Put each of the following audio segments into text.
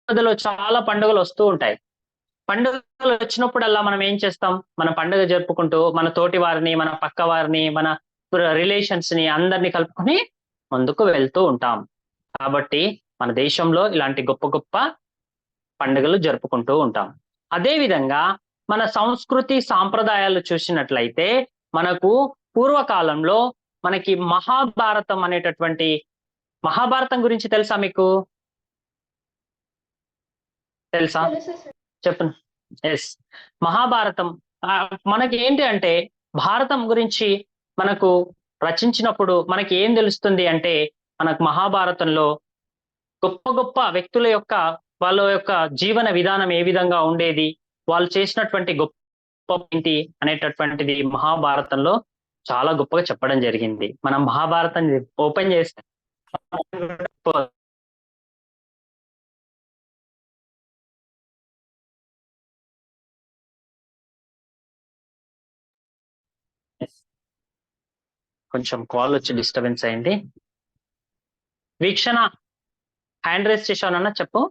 మధ్యలో చాలా పండుగలు వస్తూ ఉంటాయి. పండుగలు వచ్చినప్పుడల్లా మనం ఏం చేస్తాం? మన పండుగ జరుపుకుంటూ మన తోటి వారిని, మన పక్క వారిని, మన రిలేషన్స్ ని అందరిని కలుపుకొని ముందుకు వెళ్తూ ఉంటాం. కాబట్టి మన దేశంలో ఇలాంటి గొప్ప గొప్ప పండుగలు జరుపుకుంటూ ఉంటాం. అదే విధంగా మన సంస్కృతి సాంప్రదాయాలు చూసినట్లయితే మనకు పూర్వకాలంలో మనకి మహాభారతం అనేటటువంటి మహాభారతం గురించి తెలుసా మీకు? తెలుసా? తెలుసు సార్. చెప్పండి. ఎస్. మహాభారతం మనకి ఏంటి అంటే భారతం గురించి మనకు రచించినప్పుడు మనకి ఏం తెలుస్తుంది అంటే మనకు మహాభారతంలో గొప్ప గొప్ప వ్యక్తుల యొక్క వాళ్ళ యొక్క జీవన విధానం ఏ విధంగా ఉండేది, వాళ్ళు చేసినటువంటి గొప్ప ఏంటి అనేటటువంటిది మహాభారతంలో చాలా గొప్పగా చెప్పడం జరిగింది. మనం మహాభారతం ఓపెన్ చేస్తే కొంచెం కాల్ వచ్చి డిస్టర్బెన్స్ అయింది. వీక్షణ హ్యాండ్ రైస్ చేశానన్నా చెప్పు.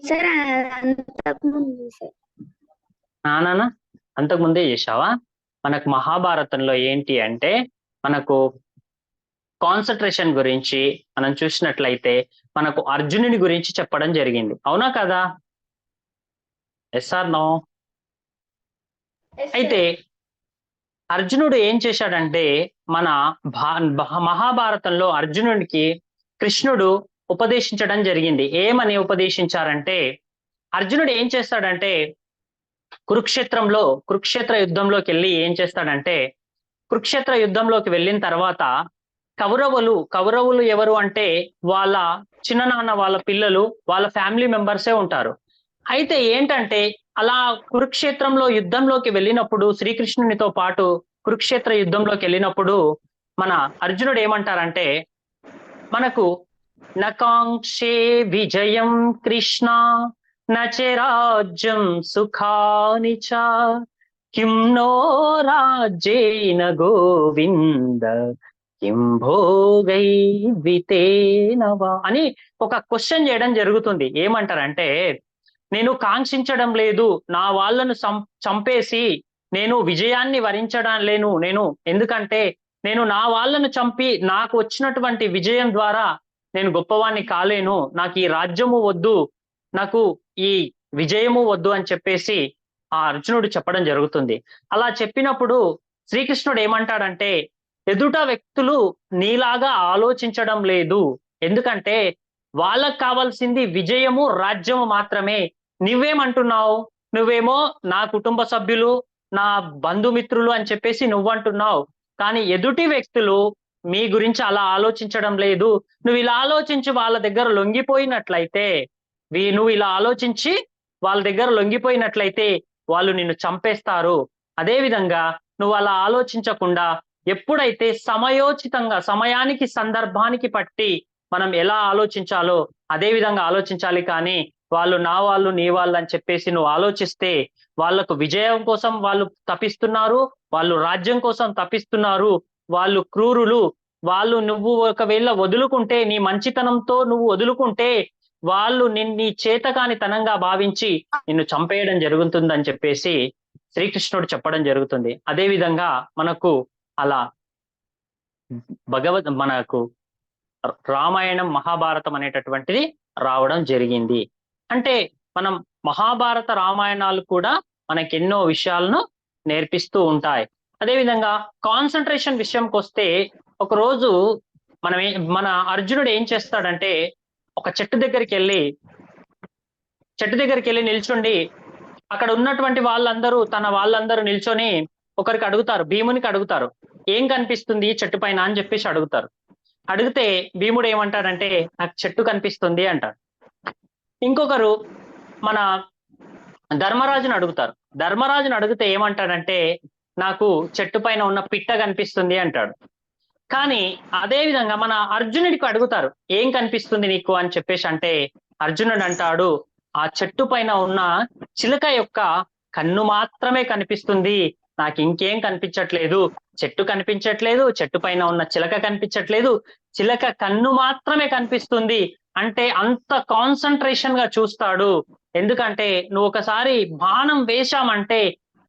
సార్ అంతకుముందు సార్. నానా అంతకు ముందే చేశావా? మనకు మహాభారతంలో ఏంటి అంటే మనకు కాన్సన్ట్రేషన్ గురించి మనం చూసినట్లయితే మనకు అర్జునుని గురించి చెప్పడం జరిగింది. అవునా కదా? Yes or no? అయితే అర్జునుడు ఏం చేశాడంటే మన మహాభారతంలో అర్జునుడికి కృష్ణుడు ఉపదేశించడం జరిగింది. ఏమని ఉపదేశించారంటే అర్జునుడు ఏం చేస్తాడంటే కురుక్షేత్ర యుద్ధంలోకి వెళ్ళి ఏం చేస్తాడంటే కురుక్షేత్ర యుద్ధంలోకి వెళ్ళిన తర్వాత కౌరవులు ఎవరు అంటే వాళ్ళ చిన్ననాన్న, వాళ్ళ పిల్లలు, వాళ్ళ ఫ్యామిలీ మెంబర్సే ఉంటారు. అయితే ఏంటంటే అలా కురుక్షేత్రంలో యుద్ధంలోకి వెళ్ళినప్పుడు శ్రీకృష్ణునితో పాటు కురుక్షేత్ర యుద్ధంలోకి వెళ్ళినప్పుడు మన అర్జునుడు ఏమంటారంటే మనకు నకాంక్షే విజయం కృష్ణ నచ రాజ్యం సుఖాని చ కిం నో రాజ్యేన గోవింద కిం భోగై వితేనవా అని ఒక క్వశ్చన్ చేయడం జరుగుతుంది. ఏమంటారంటే నేను కాంక్షించడం లేదు, నా వాళ్ళను చంపేసి నేను విజయాన్ని వరించడం లేను నేను, ఎందుకంటే నేను నా వాళ్ళను చంపి నాకు వచ్చినటువంటి విజయం ద్వారా నేను గొప్పవాణ్ణి కాలేను, నాకు ఈ రాజ్యము వద్దు, నాకు ఈ విజయము వద్దు అని చెప్పేసి ఆ అర్జునుడు చెప్పడం జరుగుతుంది. అలా చెప్పినప్పుడు శ్రీకృష్ణుడు ఏమంటాడంటే ఎదుట వ్యక్తులు నీలాగా ఆలోచించడం లేదు, ఎందుకంటే వాళ్ళకు కావాల్సింది విజయము, రాజ్యము మాత్రమే. నువ్వేమంటున్నావు? నువ్వేమో నా కుటుంబ సభ్యులు, నా బంధుమిత్రులు అని చెప్పేసి నువ్వంటున్నావు, కానీ ఎదుటి వ్యక్తులు మీ గురించి అలా ఆలోచించడం లేదు. నువ్వు ఇలా ఆలోచించి వాళ్ళ దగ్గర లొంగిపోయినట్లయితే నువ్వు ఇలా ఆలోచించి వాళ్ళ దగ్గర లొంగిపోయినట్లయితే వాళ్ళు నిన్ను చంపేస్తారు. అదే విధంగా నువ్వు అలా ఆలోచించకుండా ఎప్పుడైతే సమయోచితంగా సమయానికి సందర్భానికి పట్టి మనం ఎలా ఆలోచించాలో అదే విధంగా ఆలోచించాలి. కానీ వాళ్ళు నా వాళ్ళు నీ వాళ్ళు అని చెప్పేసి నువ్వు ఆలోచిస్తే వాళ్ళకు విజయం కోసం వాళ్ళు తపిస్తున్నారు, వాళ్ళు రాజ్యం కోసం తపిస్తున్నారు, వాళ్ళు క్రూరులు. వాళ్ళు నువ్వు ఒకవేళ వదులుకుంటే, నీ మంచితనంతో నువ్వు వదులుకుంటే వాళ్ళు నీ చేతకానితనంగా భావించి నిన్ను చంపేయడం జరుగుతుందని చెప్పేసి శ్రీకృష్ణుడు చెప్పడం జరుగుతుంది. అదే విధంగా మనకు అలా మనకు రామాయణం, మహాభారతం అనేటటువంటిది రావడం జరిగింది. అంటే మనం మహాభారత రామాయణాలు కూడా మనకి ఎన్నో విషయాలను నేర్పిస్తూ ఉంటాయి. అదేవిధంగా కాన్సన్ట్రేషన్ విషయంకి వస్తే ఒకరోజు మన అర్జునుడు ఏం చేస్తాడంటే ఒక చెట్టు దగ్గరికి వెళ్ళి నిల్చుండి అక్కడ ఉన్నటువంటి వాళ్ళందరూ నిల్చొని ఒకరికి అడుగుతారు, భీమునికి అడుగుతారు, ఏం కనిపిస్తుంది చెట్టు పైన అని చెప్పేసి అడుగుతారు. అడిగితే భీముడు ఏమంటాడంటే నాకు చెట్టు కనిపిస్తుంది అంటాడు. ఇంకొకరు మన ధర్మరాజును అడిగితే ఏమంటాడంటే నాకు చెట్టు పైన ఉన్న పిట్ట కనిపిస్తుంది అంటాడు. కానీ అదే విధంగా మన అర్జునుడికి అడుగుతారు, ఏం కనిపిస్తుంది నీకు అని చెప్పేసి అంటే అర్జునుడు అంటాడు, ఆ చెట్టు పైన ఉన్న చిలుక యొక్క కన్ను మాత్రమే కనిపిస్తుంది, నాకు ఇంకేం కనిపించట్లేదు. చెట్టు కనిపించట్లేదు, చెట్టు పైన ఉన్న చిలక కనిపించట్లేదు, చిలక కన్ను మాత్రమే కనిపిస్తుంది, అంటే అంత కాన్సన్ట్రేషన్ గా చూస్తాడు. ఎందుకంటే నువ్వు ఒకసారి బాణం వేశామంటే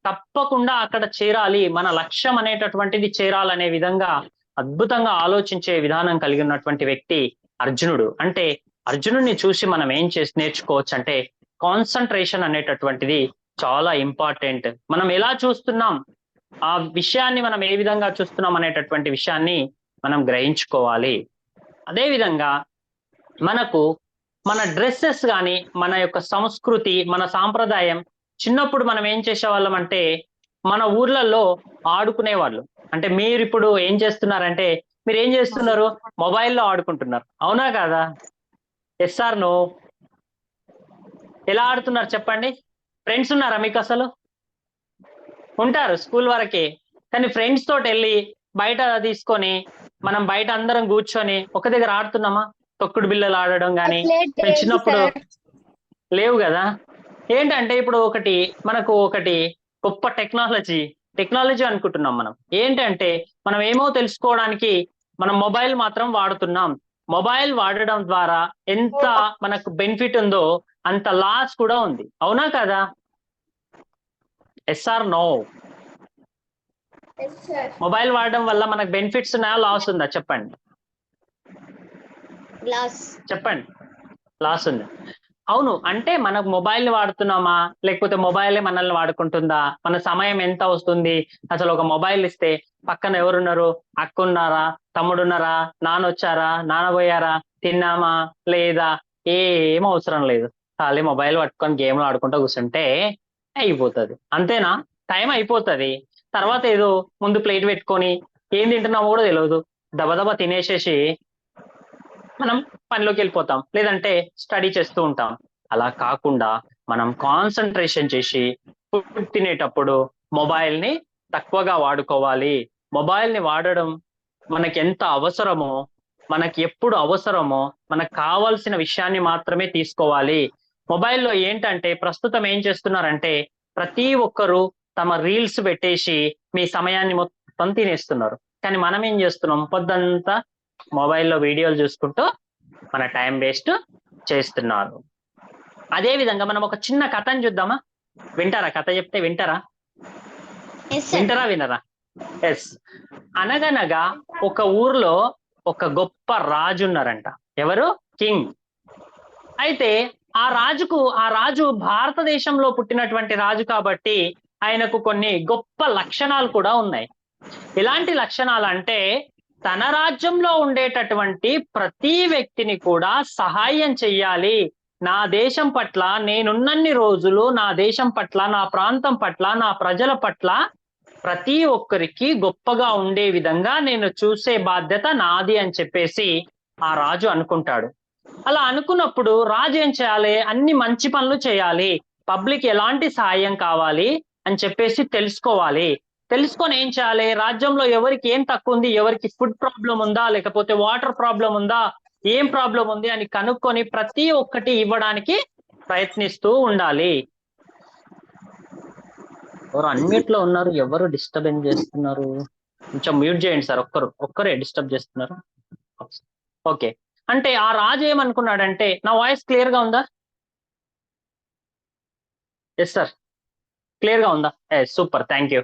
తప్పకుండా అక్కడ చేరాలి, మన లక్ష్యం అనేటటువంటిది చేరాలనే విధంగా అద్భుతంగా ఆలోచించే విధానం కలిగి ఉన్నటువంటి వ్యక్తి అర్జునుడు. అంటే అర్జునుడిని చూసి మనం ఏం చేసి నేర్చుకోవచ్చు అంటే కాన్సన్ట్రేషన్ అనేటటువంటిది చాలా ఇంపార్టెంట్. మనం ఎలా చూస్తున్నాం, ఆ విషయాన్ని మనం ఏ విధంగా చూస్తున్నాం అనేటటువంటి విషయాన్ని మనం గ్రహించుకోవాలి. అదే విధంగా మనకు మన డ్రెస్సెస్ కానీ, మన యొక్క సంస్కృతి, మన సాంప్రదాయం, చిన్నప్పుడు మనం ఏం చేసేవాళ్ళం అంటే మన ఊర్లలో ఆడుకునేవాళ్ళు. అంటే మీరిప్పుడు ఏం చేస్తున్నారంటే మీరు ఏం చేస్తున్నారు, మొబైల్లో ఆడుకుంటున్నారు, అవునా కాదా? Yes or no? ఎలా ఆడుతున్నారు చెప్పండి? ఫ్రెండ్స్ ఉన్నారా మీకు అసలు? ఉంటారు స్కూల్ వరకే. కానీ ఫ్రెండ్స్ తోటి వెళ్ళి బయట తీసుకొని మనం బయట అందరం కూర్చొని ఒక దగ్గర ఆడుతున్నామా? తొక్కుడు బిళ్ళలు ఆడడం కానీ మేము చిన్నప్పుడు లేవు కదా. ఏంటంటే ఇప్పుడు ఒకటి మనకు ఒకటి గొప్ప టెక్నాలజీ అనుకుంటున్నాం మనం. ఏంటంటే మనం ఏమో తెలుసుకోవడానికి మనం మొబైల్ మాత్రం వాడుతున్నాం. మొబైల్ వాడడం ద్వారా ఎంత మనకు బెనిఫిట్ ఉందో అంత లాస్ కూడా ఉంది, అవునా కదా? Yes or no? మొబైల్ వాడడం వల్ల మనకు బెనిఫిట్స్ ఉన్నాయా, లాస్ ఉందా చెప్పండి? చెప్పండి. లాస్ ఉంది. అవును. అంటే మనకు మొబైల్ వాడుతున్నామా, లేకపోతే మొబైలే మనల్ని వాడుకుంటుందా? మన సమయం ఎంత వస్తుంది? అసలు ఒక మొబైల్ ఇస్తే పక్కన ఎవరున్నారు? అక్కున్నారా, తమ్ముడున్నారా, నాన్నొచ్చారా, నాన్న పోయారా, తిన్నామా లేదా, ఏం అవసరం లేదు. ఖాళీ మొబైల్ పట్టుకొని గేమ్లు ఆడుకుంటూ కూర్చుంటే అయిపోతుంది. అంతేనా? టైం అయిపోతుంది. తర్వాత ఏదో ముందు ప్లేట్ పెట్టుకొని ఏం తింటున్నామో కూడా తెలియదు, దబదబా తినేసేసి మనం పనిలోకి వెళ్ళిపోతాం, లేదంటే స్టడీ చేస్తూ ఉంటాం. అలా కాకుండా మనం కాన్సన్ట్రేషన్ చేసి ఫుడ్ తినేటప్పుడు మొబైల్ ని తక్కువగా వాడుకోవాలి. మొబైల్ ని వాడడం మనకి ఎంత అవసరమో, మనకి ఎప్పుడు అవసరమో మనకు కావాల్సిన విషయాన్ని మాత్రమే తీసుకోవాలి. మొబైల్లో ఏంటంటే ప్రస్తుతం ఏం చేస్తున్నారంటే ప్రతి ఒక్కరు తమ రీల్స్ పెట్టేసి మీ సమయాన్ని మొత్తం తినేస్తున్నారు. కానీ మనం ఏం చేస్తున్నాం, పొద్దంతా మొబైల్లో వీడియోలు చూసుకుంటూ మన టైం వేస్ట్ చేస్తున్నారు. అదే విధంగా మనం ఒక చిన్న కథని చూద్దామా? వింటారా? కథ చెప్తే వింటారా? వింటారా వినరా? ఎస్. అనగనగా ఒక ఊర్లో ఒక గొప్ప రాజు ఉన్నారంట. ఎవరు? కింగ్. అయితే ఆ రాజు భారతదేశంలో పుట్టినటువంటి రాజు కాబట్టి ఆయనకు కొన్ని గొప్ప లక్షణాలు కూడా ఉన్నాయి. ఎలాంటి లక్షణాలు అంటే తన రాజ్యంలో ఉండేటటువంటి ప్రతి వ్యక్తిని కూడా సహాయం చెయ్యాలి. నా దేశం పట్ల నేనున్నన్ని రోజులు నా దేశం పట్ల, నా ప్రాంతం పట్ల, నా ప్రజల పట్ల ప్రతి ఒక్కరికి గొప్పగా ఉండే విధంగా నేను చూసే బాధ్యత నాది అని చెప్పేసి ఆ రాజు అనుకుంటాడు. అలా అనుకున్నప్పుడు రాజు ఏం చేయాలి? అన్ని మంచి పనులు చేయాలి. పబ్లిక్ ఎలాంటి సహాయం కావాలి అని చెప్పేసి తెలుసుకోవాలి. తెలుసుకొని ఏం చేయాలి? రాజ్యంలో ఎవరికి ఏం తక్కువ ఉంది, ఎవరికి ఫుడ్ ప్రాబ్లం ఉందా, లేకపోతే వాటర్ ప్రాబ్లం ఉందా, ఏం ప్రాబ్లం ఉంది అని కనుక్కొని ప్రతి ఒక్కటి ఇవ్వడానికి ప్రయత్నిస్తూ ఉండాలి. ఎవరు అన్మ్యూట్ లో ఉన్నారు? ఎవరు డిస్టర్బెన్స్ చేస్తున్నారు? కొంచెం మ్యూట్ చేయండి సార్. ఒక్కరే డిస్టర్బ్ చేస్తున్నారు. ఓకే. అంటే ఆ రాజు ఏమనుకున్నాడంటే, నా వాయిస్ క్లియర్ గా ఉందా? ఎస్ సార్, క్లియర్ గా ఉందా? Super, thank you.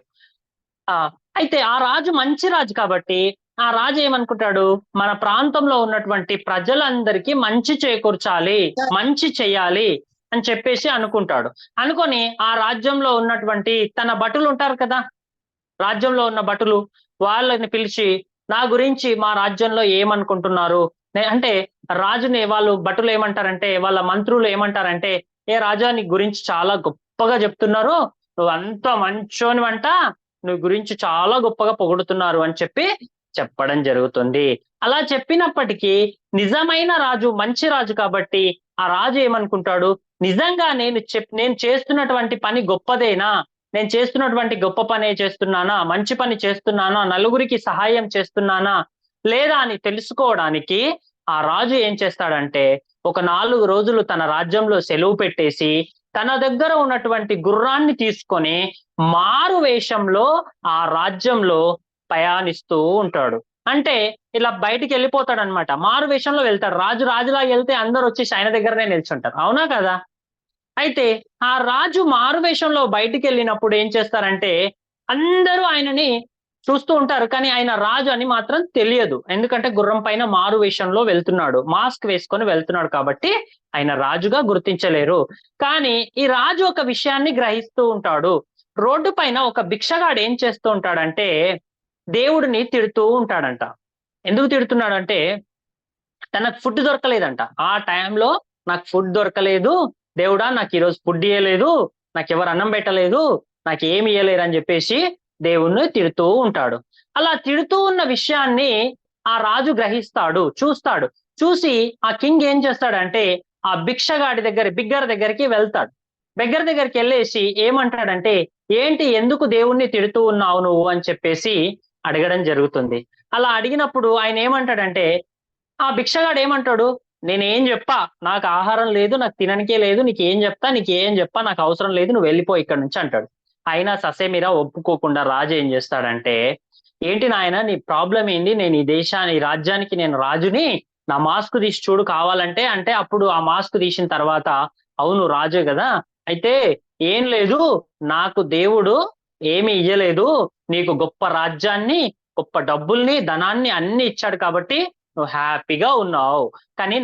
అయితే ఆ రాజు మంచి రాజు కాబట్టి ఆ రాజు ఏమనుకుంటాడు, మన ప్రాంతంలో ఉన్నటువంటి ప్రజలందరికీ మంచి చేకూర్చాలి, మంచి చెయ్యాలి అని చెప్పేసి అనుకుంటాడు. అనుకొని ఆ రాజ్యంలో ఉన్నటువంటి తన భటులు ఉంటారు కదా, రాజ్యంలో ఉన్న భటులు, వాళ్ళని పిలిచి నా గురించి మా రాజ్యంలో ఏమనుకుంటున్నారు అంటే, రాజుని వాళ్ళు భటులు ఏమంటారంటే, వాళ్ళ మంత్రులు ఏమంటారంటే, ఏ రాజా నీ గురించి చాలా గొప్పగా చెప్తున్నారు, నువ్వు అంత మంచోనివంట, నువ్వు గురించి చాలా గొప్పగా పొగుడుతున్నారు అని చెప్పి చెప్పడం జరుగుతుంది. అలా చెప్పినప్పటికీ నిజమైన రాజు మంచి రాజు కాబట్టి ఆ రాజు ఏమనుకుంటాడు, నిజంగా నేను చేస్తున్నటువంటి పని గొప్పదేనా, నేను చేస్తున్నటువంటి గొప్ప పనే చేస్తున్నానా, మంచి పని చేస్తున్నానా, నలుగురికి సహాయం చేస్తున్నానా లేదా అని తెలుసుకోవడానికి ఆ రాజు ఏం చేస్తాడంటే ఒక 4 రోజులు తన రాజ్యంలో సెలవు పెట్టేసి తన దగ్గర ఉన్నటువంటి గుర్రాన్ని తీసుకొని మారు వేషంలో ఆ రాజ్యంలో ప్రయాణిస్తూ ఉంటాడు. అంటే ఇలా బయటికి వెళ్ళిపోతాడు అనమాట. మారు వేషంలో వెళ్తాడు. రాజు రాజులాగా వెళ్తే అందరూ వచ్చేసి ఆయన దగ్గరనే నిల్చుంటారు. అవునా కదా? అయితే ఆ రాజు మారు వేషంలో బయటికి వెళ్ళినప్పుడు ఏం చేస్తారంటే అందరూ ఆయనని చూస్తూ ఉంటారు. కానీ ఆయన రాజు అని మాత్రం తెలియదు. ఎందుకంటే గుర్రం పైన మారు వేషంలో వెళ్తున్నాడు. మాస్క్ వేసుకొని వెళ్తున్నాడు కాబట్టి ఆయన రాజుగా గుర్తించలేరు. కానీ ఈ రాజు ఒక విషయాన్ని గ్రహిస్తూ ఉంటాడు. రోడ్డు పైన ఒక భిక్షగాడు ఏం చేస్తూ ఉంటాడంటే దేవుడిని తిడుతూ ఉంటాడంట. ఎందుకు తిడుతున్నాడంటే తనకు ఫుడ్ దొరకలేదంట. ఆ టైంలో నాకు ఫుడ్ దొరకలేదు. దేవుడా నాకు ఈరోజు ఫుడ్ ఇయ్యలేదు. నాకెవరు అన్నం పెట్టలేదు. నాకేమి ఇయ్యలేరు అని చెప్పేసి దేవుణ్ణి తిడుతూ ఉంటాడు. అలా తిడుతూ ఉన్న విషయాన్ని ఆ రాజు గ్రహిస్తాడు, చూస్తాడు. చూసి ఆ కింగ్ ఏం చేస్తాడంటే ఆ భిక్షగాడి బిగ్గర దగ్గరికి వెళ్తాడు. బిగ్గర దగ్గరికి వెళ్ళేసి ఏమంటాడంటే ఏంటి ఎందుకు దేవుణ్ణి తిడుతూ ఉన్నావు నువ్వు అని చెప్పేసి అడగడం జరుగుతుంది. అలా అడిగినప్పుడు ఆయన ఏమంటాడంటే ఆ భిక్షగాడు ఏమంటాడు నేనేం చెప్పా నాకు ఆహారం లేదు, నాకు తిననికే లేదు, నీకేం చెప్తా నీకేం చెప్పా నాకు అవసరం లేదు, నువ్వు వెళ్ళిపో ఇక్కడ నుంచి అంటాడు. అయినా ససేమిరా ఒప్పుకోకుండా రాజు ఏం చేస్తాడంటే ఏంటి నాయన నీ ప్రాబ్లం ఏంది, నేను ఈ రాజ్యానికి నేను రాజుని, నా మాస్క్ తీసి చూడు కావాలంటే అంటే అప్పుడు ఆ మాస్క్ తీసిన తర్వాత అవును రాజే కదా, అయితే ఏం లేదు నాకు దేవుడు ఏమి ఇయ్యలేదు, నీకు గొప్ప రాజ్యాన్ని గొప్ప డబ్బుల్ని ధనాన్ని అన్ని ఇచ్చాడు కాబట్టి నువ్వు హ్యాపీగా ఉన్నావు. కానీ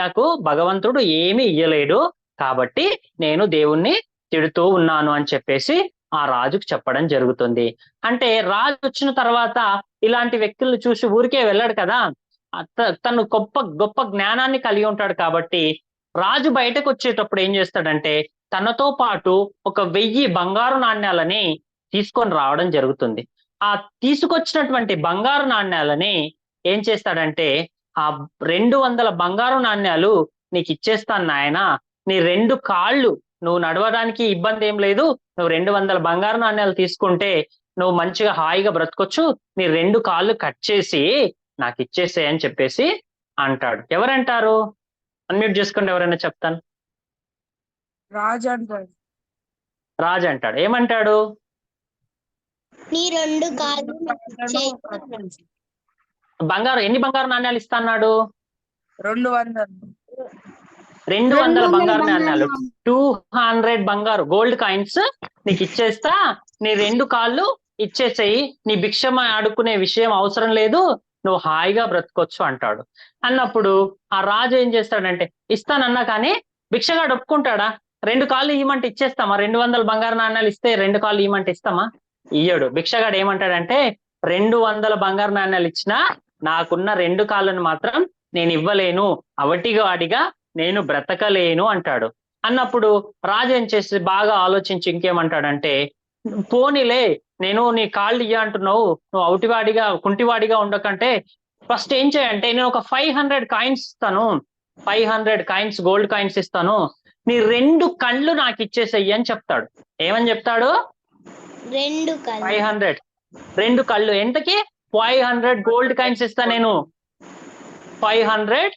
నాకు భగవంతుడు ఏమి ఇయ్యలేడు కాబట్టి నేను దేవుణ్ణి తిడుతూ ఉన్నాను అని చెప్పేసి ఆ రాజుకు చెప్పడం జరుగుతుంది. అంటే రాజు వచ్చిన తర్వాత ఇలాంటి వ్యక్తులను చూసి ఊరికే వెళ్ళాడు కదా, తను గొప్ప గొప్ప జ్ఞానాన్ని కలిగి ఉంటాడు కాబట్టి రాజు బయటకు వచ్చేటప్పుడు ఏం చేస్తాడంటే తనతో పాటు ఒక 1000 బంగారు నాణ్యాలని తీసుకొని రావడం జరుగుతుంది. ఆ తీసుకొచ్చినటువంటి బంగారు నాణ్యాలని ఏం చేస్తాడంటే ఆ 200 బంగారు నాణ్యాలు నీకు ఇచ్చేస్తాను నాయనా, నీ 2 కాళ్ళు నువ్వు నడవడానికి ఇబ్బంది ఏం లేదు, నువ్వు 200 బంగారు నాణ్యాలు తీసుకుంటే నువ్వు మంచిగా హాయిగా బ్రతకొచ్చు, నీ 2 కాళ్ళు కట్ చేసి నాకు ఇచ్చేసేయ్ అని చెప్పేసి అంటాడు. ఎవరంటారు? అన్మ్యూట్ చేసుకోండి ఎవరైనా చెప్తాను. రాజు అంటాడు. రాజు అంటాడు. ఏమంటాడు? నీ 2 కాళ్ళు ఎన్ని బంగారు నాణ్యాలు ఇస్తా అన్నాడు? 200 200 బంగారు నాణ్యాలు, 200 బంగారు గోల్డ్ కాయిన్స్ నీకు ఇచ్చేస్తా, నీ 2 కాళ్ళు ఇచ్చేసేయి, నీ భిక్షమ ఆడుకునే విషయం అవసరం లేదు, నువ్వు హాయిగా బ్రతకొచ్చు అంటాడు. అన్నప్పుడు ఆ రాజు ఏం చేస్తాడంటే ఇస్తానన్నా కానీ భిక్షగాడు ఒప్పుకుంటాడా? 2 కాళ్ళు ఇవ్వమంటే ఇచ్చేస్తామా? 200 బంగారు నాణ్యాలు ఇస్తే 2 కాళ్ళు ఇవ్వమంటే ఇస్తామా? ఇయ్యడు. భిక్షగాడు ఏమంటాడంటే 200 బంగారు నాణ్యాలు ఇచ్చినా నాకున్న 2 కాళ్ళను మాత్రం నేను ఇవ్వలేను, అవటిగాడిగా నేను బ్రతకలేను అంటాడు. అన్నప్పుడు రాజు ఏం చేసి బాగా ఆలోచించి ఇంకేమంటాడంటే పోనీలే నేను నీ కాళ్ళు ఇయ్య అంటున్నావు, నువ్వు అవుటివాడిగా కుంటివాడిగా ఉండకంటే ఫస్ట్ ఏం చేయంటే నేను ఒక 500 కాయిన్స్ ఇస్తాను, 500 కాయిన్స్ గోల్డ్ కాయిన్స్ ఇస్తాను, నీ 2 కళ్ళు నాకు ఇచ్చేసేయ్యి అని చెప్తాడు. ఏమని చెప్తాడు? 2 కాళ్ళు 500 2 కళ్ళు ఎంతకి? 500 గోల్డ్ కాయిన్స్ ఇస్తా నేను, 500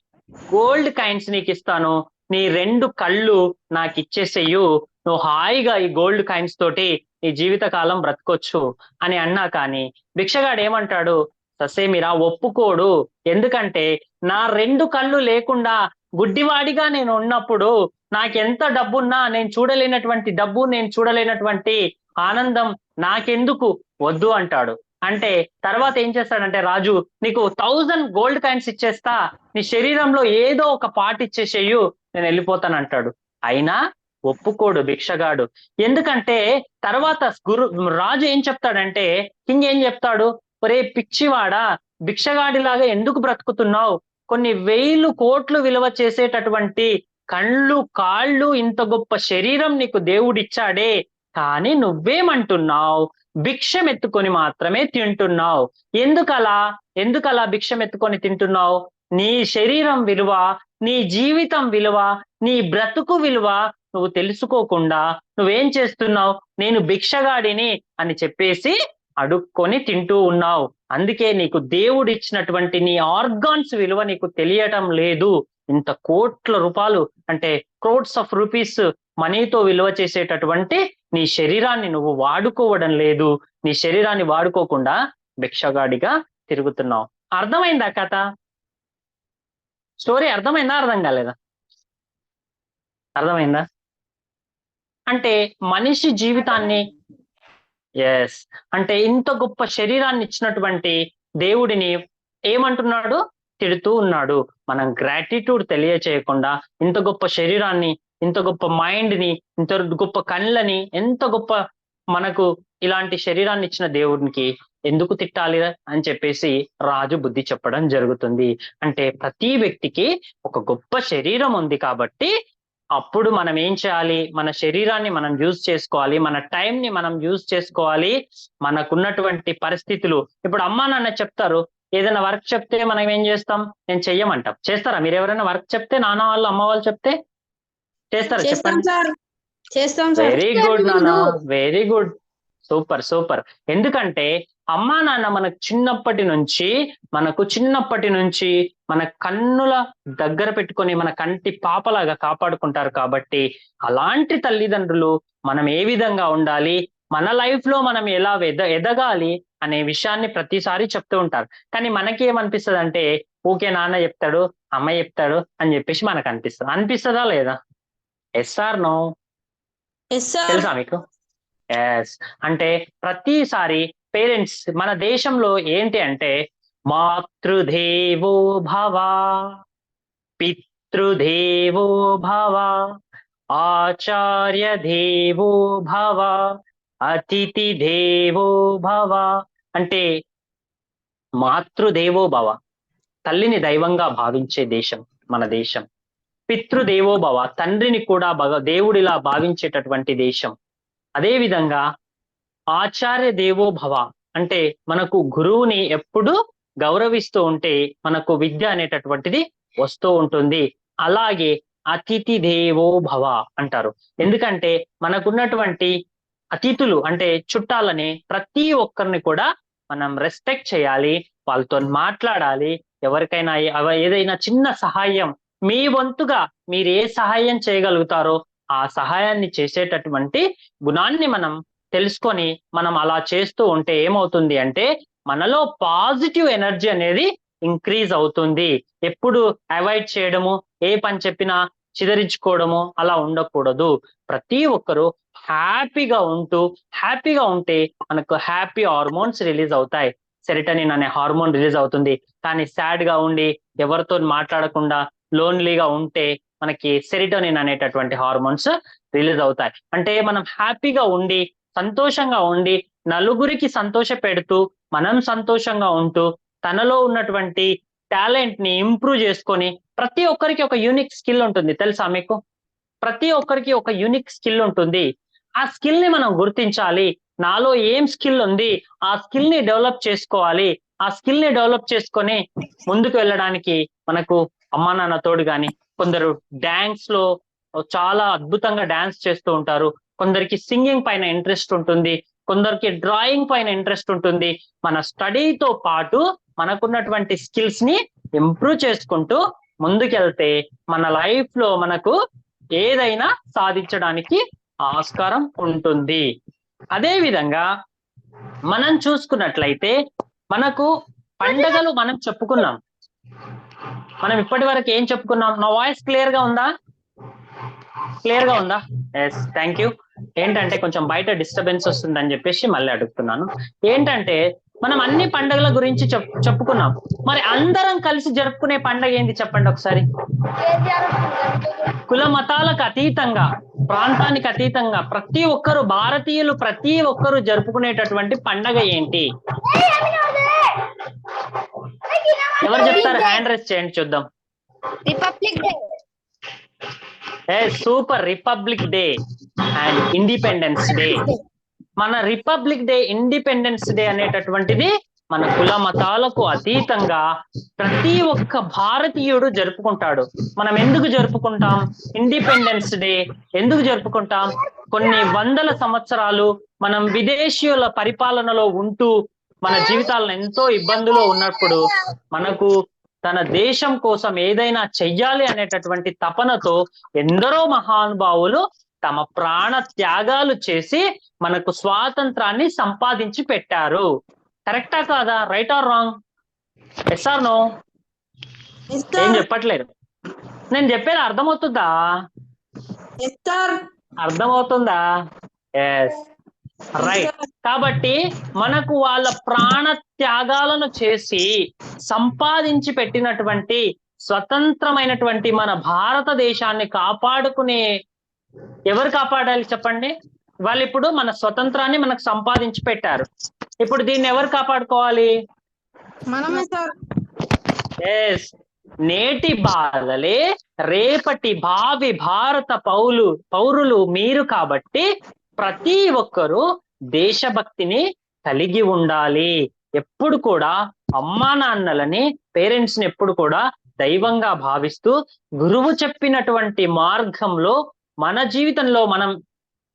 గోల్డ్ కాయిన్స్ నీకు ఇస్తాను, నీ 2 కళ్ళు నాకు ఇచ్చేసేయు, నువ్వు హాయిగా ఈ గోల్డ్ కాయిన్స్ తోటి నీ జీవితకాలం బ్రతకొచ్చు అని అన్నా కానీ భిక్షగాడు ఏమంటాడు? ససేమిరా ఒప్పుకోడు. ఎందుకంటే నా 2 కళ్ళు లేకుండా గుడ్డివాడిగా నేను ఉన్నప్పుడు నాకెంత డబ్బున్నా నేను చూడలేనటువంటి డబ్బు, నేను చూడలేనటువంటి ఆనందం నాకెందుకు, వద్దు అంటాడు. అంటే తర్వాత ఏం చేస్తాడంటే రాజు నీకు 1000 గోల్డ్ కాయిన్స్ ఇచ్చేస్తా, నీ శరీరంలో ఏదో ఒక పార్ట్ ఇచ్చేసేయు, నేను వెళ్ళిపోతాను అంటాడు. అయినా ఒప్పుకోడు భిక్షగాడు. ఎందుకంటే తర్వాత రాజు ఏం చెప్తాడంటే కింగ్ ఏం చెప్తాడు, ఒరే పిచ్చివాడా భిక్షగాడిలాగా ఎందుకు బ్రతుకుతున్నావు, కొన్ని 1000 కోట్లు విలువ చేసేటటువంటి కళ్ళు కాళ్ళు ఇంత గొప్ప శరీరం నీకు దేవుడిచ్చాడే, కానీ నువ్వేమంటున్నావు భిక్షం ఎత్తుకొని మాత్రమే తింటున్నావు. ఎందుకలా భిక్షం ఎత్తుకొని తింటున్నావు? నీ శరీరం విలువ, నీ జీవితం విలువ, నీ బ్రతుకు విలువ నువ్వు తెలుసుకోకుండా నువ్వేం చేస్తున్నావు? నేను భిక్షగాడిని అని చెప్పేసి అడుక్కొని తింటూ ఉన్నావు. అందుకే నీకు దేవుడు ఇచ్చినటువంటి నీ ఆర్గాన్స్ విలువ నీకు తెలియటం లేదు. ఇంత కోట్ల రూపాయలు అంటే క్రోడ్స్ ఆఫ్ రూపీస్ మనీతో విలువ చేసేటటువంటి నీ శరీరాన్ని నువ్వు వాడుకోవడం లేదు. నీ శరీరాన్ని వాడుకోకుండా భిక్షగాడిగా తిరుగుతున్నావు. అర్థమైందా కథ? స్టోరీ అర్థమైందా? అర్థం కాలేదా? అర్థమైందా? అంటే మనిషి జీవితాన్ని ఎస్ అంటే ఇంత గొప్ప శరీరాన్ని ఇచ్చినటువంటి దేవుడిని ఏమంటున్నాడు? తిడుతూ ఉన్నాడు. మనం గ్రాటిట్యూడ్ తెలియచేయకుండా ఇంత గొప్ప శరీరాన్ని, ఇంత గొప్ప మైండ్ ని, ఇంత గొప్ప కళ్ళని, ఎంత గొప్ప మనకు ఇలాంటి శరీరాన్ని ఇచ్చిన దేవుడికి ఎందుకు తిట్టాలి అని చెప్పేసి రాజు బుద్ధి చెప్పడం జరుగుతుంది. అంటే ప్రతి వ్యక్తికి ఒక గొప్ప శరీరం ఉంది కాబట్టి అప్పుడు మనం ఏం చేయాలి? మన శరీరాన్ని మనం యూజ్ చేసుకోవాలి, మన టైం ని మనం యూజ్ చేసుకోవాలి. మనకున్నటువంటి పరిస్థితులు, ఇప్పుడు అమ్మా నాన్న చెప్తారు, ఏదైనా వర్క్ చెప్తే మనం ఏం చేస్తాం? నేను చెయ్యమంటాం. చేస్తారా మీరు? ఎవరైనా వర్క్ చెప్తే, నాన్న వాళ్ళు అమ్మ వాళ్ళు చెప్తే చేస్తారా? చెప్పండి. చేస్తాం వెరీ గుడ్ నాన్న, వెరీ గుడ్, సూపర్ సూపర్. ఎందుకంటే అమ్మా నాన్న మనకు చిన్నప్పటి నుంచి మన కన్నుల దగ్గర పెట్టుకొని మన కంటి పాపలాగా కాపాడుకుంటారు. కాబట్టి అలాంటి తల్లిదండ్రులు మనం ఏ విధంగా ఉండాలి, మన లైఫ్ లో మనం ఎలా ఎదగాలి అనే విషయాన్ని ప్రతిసారి చెప్తూ ఉంటారు. కానీ మనకి ఏమనిపిస్తుంది అంటే, ఊకే నాన్న చెప్తాడు, అమ్మ చెప్తాడు అని చెప్పేసి మనకు అనిపిస్తుందా లేదా? Yes or no? తెలుసా మీకు? ఎస్. అంటే ప్రతిసారి పేరెంట్స్ మన దేశంలో ఏంటి అంటే, మాతృదేవో భవ, పితృదేవో భవ, ఆచార్య దేవో భవ, అతిథి దేవో భవ. అంటే మాతృదేవో భవ, తల్లిని దైవంగా భావించే దేశం మన దేశం. పితృదేవో భవ, తండ్రిని కూడా దేవుడిలా భావించేటటువంటి దేశం. అదే విధంగా ఆచార్య దేవో భవ, అంటే మనకు గురువుని ఎప్పుడు గౌరవిస్తూ ఉంటే మనకు విద్య అనేటటువంటిది వస్తూ ఉంటుంది. అలాగే అతిథి దేవో భవ అంటారు. ఎందుకంటే మనకున్నటువంటి అతిథులు అంటే చుట్టాలని ప్రతి ఒక్కరిని కూడా మనం రెస్పెక్ట్ చేయాలి, వాళ్ళతో మాట్లాడాలి. ఎవరికైనా ఏదైనా చిన్న సహాయం మీ వంతుగా మీరు ఏ సహాయం చేయగలుగుతారో ఆ సహాయాన్ని చేసేటటువంటి గుణాన్ని మనం తెలుసుకొని మనం అలా చేస్తూ ఉంటే ఏమవుతుంది అంటే, మనలో పాజిటివ్ ఎనర్జీ అనేది ఇంక్రీజ్ అవుతుంది. ఎప్పుడు అవాయిడ్ చేయడము, ఏ పని చెప్పినా చిదరించుకోవడము అలా ఉండకూడదు. ప్రతి ఒక్కరూ హ్యాపీగా ఉంటే మనకు హ్యాపీ హార్మోన్స్ రిలీజ్ అవుతాయి. సెరిటనిన్ అనే హార్మోన్ రిలీజ్ అవుతుంది. కానీ సాడ్ గా ఉండి ఎవరితో మాట్లాడకుండా లోన్లీగా ఉంటే మనకి సెరిటోనిన్ అనేటటువంటి హార్మోన్స్ రిలీజ్ అవుతాయి. అంటే మనం హ్యాపీగా ఉండి, సంతోషంగా ఉండి, నలుగురికి సంతోష పెడుతూ, మనం సంతోషంగా ఉంటూ, తనలో ఉన్నటువంటి టాలెంట్ ని ఇంప్రూవ్ చేసుకొని, ప్రతి ఒక్కరికి ఒక యూనిక్ స్కిల్ ఉంటుంది. తెలుసా మీకు? ప్రతి ఒక్కరికి ఒక యూనిక్ స్కిల్ ఉంటుంది. ఆ స్కిల్ ని మనం గుర్తించాలి. నాలో ఏం స్కిల్ ఉంది, ఆ స్కిల్ ని డెవలప్ చేసుకోవాలి. ఆ స్కిల్ ని డెవలప్ చేసుకొని ముందుకు వెళ్ళడానికి మనకు అమ్మా నాన్న తోడు గాని, కొందరు డాన్స్ లో చాలా అద్భుతంగా డాన్స్ చేస్తూ ఉంటారు. కొందరికి సింగింగ్ పైన ఇంట్రెస్ట్ ఉంటుంది, కొందరికి డ్రాయింగ్ పైన ఇంట్రెస్ట్ ఉంటుంది. మన స్టడీతో పాటు మనకున్నటువంటి స్కిల్స్ ని ఇంప్రూవ్ చేసుకుంటూ ముందుకెళ్తే మన లైఫ్ లో మనకు ఏదైనా సాధించడానికి ఆస్కారం ఉంటుంది. అదే విధంగా మనం చూసుకున్నట్లయితే మనకు పండగలు మనం చెప్పుకున్నాం. మనం ఇప్పటి వరకు ఏం చెప్పుకున్నాం? నా వాయిస్ క్లియర్ గా ఉందా? Yes, thank you. ఏంటంటే కొంచెం బయట డిస్టర్బెన్స్ వస్తుందని చెప్పేసి మళ్ళీ అడుగుతున్నాను. ఏంటంటే మనం అన్ని పండుగల గురించి చెప్పుకున్నాం. మరి అందరం కలిసి జరుపుకునే పండుగ ఏంది చెప్పండి ఒకసారి? కుల మతాలకు అతీతంగా, ప్రాంతానికి అతీతంగా ప్రతి ఒక్కరు భారతీయులు ప్రతి ఒక్కరు జరుపుకునేటటువంటి పండగ ఏంటి? ఎవరు చెప్తారు? హ్యాండ్ రైజ్ చేయండి చూద్దాం. Republic day. Super, republic day and independence day. మన రిపబ్లిక్ డే, ఇండిపెండెన్స్ డే అనేటటువంటిది మన కుల మతాలకు అతీతంగా ప్రతి ఒక్క భారతీయుడు జరుపుకుంటాడు. మనం ఎందుకు జరుపుకుంటాం ఇండిపెండెన్స్ డే? ఎందుకు జరుపుకుంటాం? కొన్ని వందల సంవత్సరాలు మనం విదేశీయుల పరిపాలనలో ఉంటూ మన జీవితాలను ఎంతో ఇబ్బందులో ఉన్నప్పుడు మనకు తన దేశం కోసం ఏదైనా చెయ్యాలి అనేటటువంటి తపనతో ఎందరో మహానుభావులు తమ ప్రాణ త్యాగాలు చేసి మనకు స్వాతంత్రాన్ని సంపాదించి పెట్టారు. కరెక్టా కాదా? Right or wrong? Yes or no? ఏం చెప్పట్లేరు. నేను చెప్పేది అర్థమవుతుందా? అర్థమవుతుందా? Yes, right. కాబట్టి మనకు వాళ్ళ ప్రాణ త్యాగాలను చేసి సంపాదించి పెట్టినటువంటి స్వతంత్రమైనటువంటి మన భారతదేశాన్ని కాపాడుకునే ఎవరు కాపాడాలి చెప్పండి? వాళ్ళు ఇప్పుడు మన స్వతంత్రాన్ని మనకు సంపాదించి పెట్టారు. ఇప్పుడు దీన్ని ఎవరు కాపాడుకోవాలి? మనమే సార్. ఎస్, నేటి బాలలే రేపటి భావి భారత పౌరులు మీరు. కాబట్టి ప్రతి ఒక్కరూ దేశభక్తిని కలిగి ఉండాలి. ఎప్పుడు కూడా అమ్మా నాన్నలని, పేరెంట్స్ ని ఎప్పుడు కూడా దైవంగా భావిస్తూ గురువు చెప్పినటువంటి మార్గంలో మన జీవితంలో మనం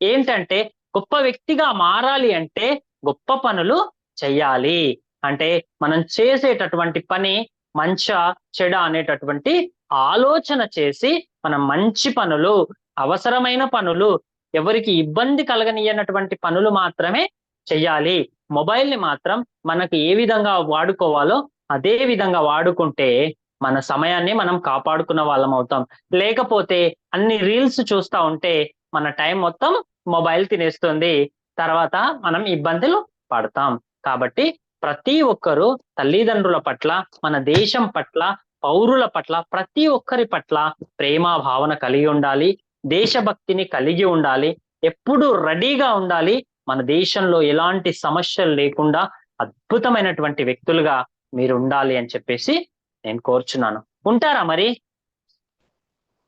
ఏంటంటే గొప్ప వ్యక్తిగా మారాలి అంటే గొప్ప పనులు చెయ్యాలి. అంటే మనం చేసేటటువంటి పని మంచా చెడ అనేటటువంటి ఆలోచన చేసి మనం మంచి పనులు, అవసరమైన పనులు, ఎవరికి ఇబ్బంది కలగనీయనటువంటి పనులు మాత్రమే చెయ్యాలి. మొబైల్ ని మాత్రం మనకు ఏ విధంగా వాడుకోవాలో అదే విధంగా వాడుకుంటే మన సమయాన్ని మనం కాపాడుకున్న వాళ్ళం అవుతాం. లేకపోతే అన్ని రీల్స్ చూస్తా ఉంటే మన టైం మొత్తం మొబైల్ తినేస్తుంది. తర్వాత మనం ఇబ్బందులు పడతాం. కాబట్టి ప్రతి ఒక్కరూ తల్లిదండ్రుల పట్ల, మన దేశం పట్ల, పౌరుల పట్ల, ప్రతి ఒక్కరి పట్ల ప్రేమ భావన కలిగి ఉండాలి. దేశభక్తిని కలిగి ఉండాలి. ఎప్పుడు రెడీగా ఉండాలి. మన దేశంలో ఎలాంటి సమస్యలు లేకుండా అద్భుతమైనటువంటి వ్యక్తులుగా మీరు ఉండాలి అని చెప్పేసి నేను కోరుచున్నాను. ఉంటారా మరి?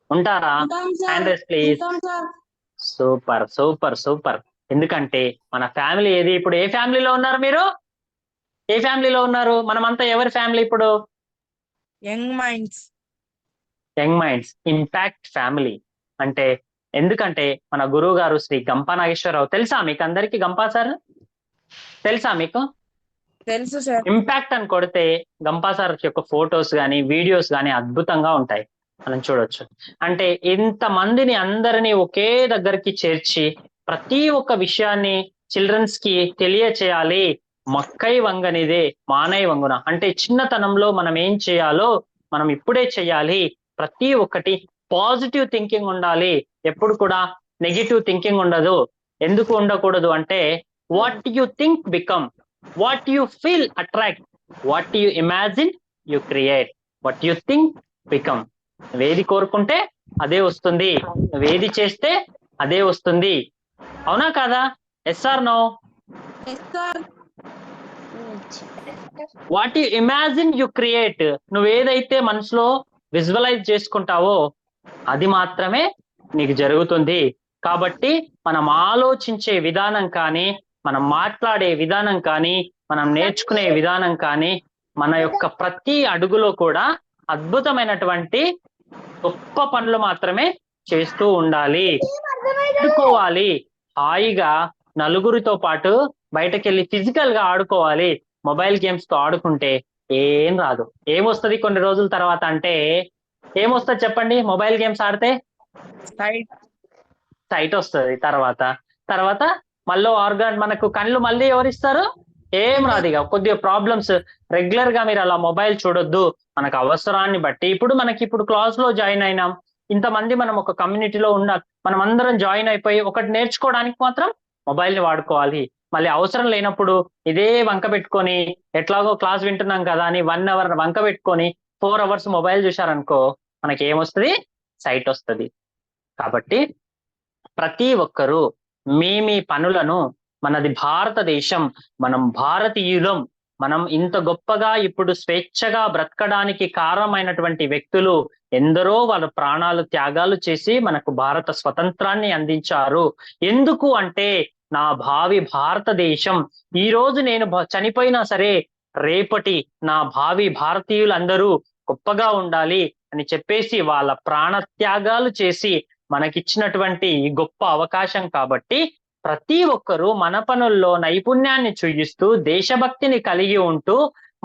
ఉంటారా? Hand raise please. Super super super. ఎందుకంటే మన ఫ్యామిలీ ఏది? ఇప్పుడు ఏ ఫ్యామిలీలో ఉన్నారు మీరు? ఏ ఫ్యామిలీలో ఉన్నారు? మనమంతా ఎవరి ఫ్యామిలీ ఇప్పుడు? Young minds. Young minds impact family. అంటే ఎందుకంటే మన గురువు గారు శ్రీ గంపా నాగేశ్వరరావు తెలుసా మీకు అందరికి? గంపా సార్ తెలుసా మీకు? తెలుసు సార్. ఇంపాక్ట్ అని కొడితే గంపా సార్ యొక్క ఫొటోస్ కానీ వీడియోస్ కానీ అద్భుతంగా ఉంటాయి, మనం చూడొచ్చు. అంటే ఇంత మందిని అందరినీ ఒకే దగ్గరికి చేర్చి ప్రతి ఒక్క విషయాన్ని చిల్డ్రన్స్ కి తెలియచేయాలి. మక్కై వంగనిదే మానై వంగున. అంటే చిన్నతనంలో మనం ఏం చేయాలో మనం ఇప్పుడే చేయాలి. ప్రతి ఒక్కటి పాజిటివ్ థింకింగ్ ఉండాలి. ఎప్పుడు కూడా నెగిటివ్ థింకింగ్ ఉండదు. ఎందుకు ఉండకూడదు అంటే what you think become, what you feel attract, what you imagine you create, what you think become. నువ్వేది కోరుకుంటే అదే వస్తుంది, నువ్వేది చేస్తే అదే వస్తుంది. అవునా కాదా? Yes or no? What you imagine you create. నువ్వేదైతే మనసులో విజువలైజ్ చేసుకుంటావో అది మాత్రమే నీకు జరుగుతుంది. కాబట్టి మనం ఆలోచించే విధానం కానీ, మనం మాట్లాడే విధానం కానీ, మనం నేర్చుకునే విధానం కానీ, మన యొక్క ప్రతి అడుగులో కూడా అద్భుతమైనటువంటి గొప్ప పనులు మాత్రమే చేస్తూ ఉండాలి. ఆడుకోవాలి హాయిగా, నలుగురితో పాటు బయటకెళ్ళి ఫిజికల్ గా ఆడుకోవాలి. మొబైల్ గేమ్స్ తో ఆడుకుంటే ఏం రాదు. ఏమొస్తుంది కొన్ని రోజుల తర్వాత అంటే ఏమొస్తుంది చెప్పండి? మొబైల్ గేమ్స్ ఆడితే సైట్ వస్తుంది. తర్వాత మళ్ళీ ఆర్గాన్ మనకు కళ్ళు మళ్ళీ ఎవరిస్తారు? ఏం రాదు. ఇక కొద్దిగా ప్రాబ్లమ్స్. రెగ్యులర్ గా మీరు అలా మొబైల్ చూడొద్దు. మనకు అవసరాన్ని బట్టి ఇప్పుడు క్లాస్ లో జాయిన్ అయినాం, ఇంతమంది మనం ఒక కమ్యూనిటీలో ఉన్న మనం అందరం జాయిన్ అయిపోయి ఒకటి నేర్చుకోవడానికి మాత్రం మొబైల్ ని వాడుకోవాలి. మళ్ళీ అవసరం లేనప్పుడు ఇదే వంక పెట్టుకొని ఎట్లాగో క్లాస్ వింటున్నాం కదా అని 1 hour వంక పెట్టుకొని 4 hours మొబైల్ చూశారనుకో మనకి ఏమొస్తుంది? సైట్ వస్తుంది. కాబట్టి ప్రతి ఒక్కరూ మీ పనులను, మనది భారతదేశం, మనం భారతీయులం, మనం ఇంత గొప్పగా ఇప్పుడు స్వేచ్ఛగా బ్రతకడానికి కారణమైనటువంటి వ్యక్తులు ఎందరో వాళ్ళ ప్రాణాలు త్యాగాలు చేసి మనకు భారత స్వతంత్రాన్ని అందించారు. ఎందుకు అంటే నా భావి భారతదేశం, ఈ రోజు నేను చనిపోయినా సరే రేపటి నా భావి భారతీయులందరూ గొప్పగా ఉండాలి అని చెప్పేసి వాళ్ళ ప్రాణ త్యాగాలు చేసి మనకిచ్చినటువంటి గొప్ప అవకాశం. కాబట్టి ప్రతి ఒక్కరూ మన పనుల్లో నైపుణ్యాన్ని చూపిస్తూ దేశభక్తిని కలిగి ఉంటూ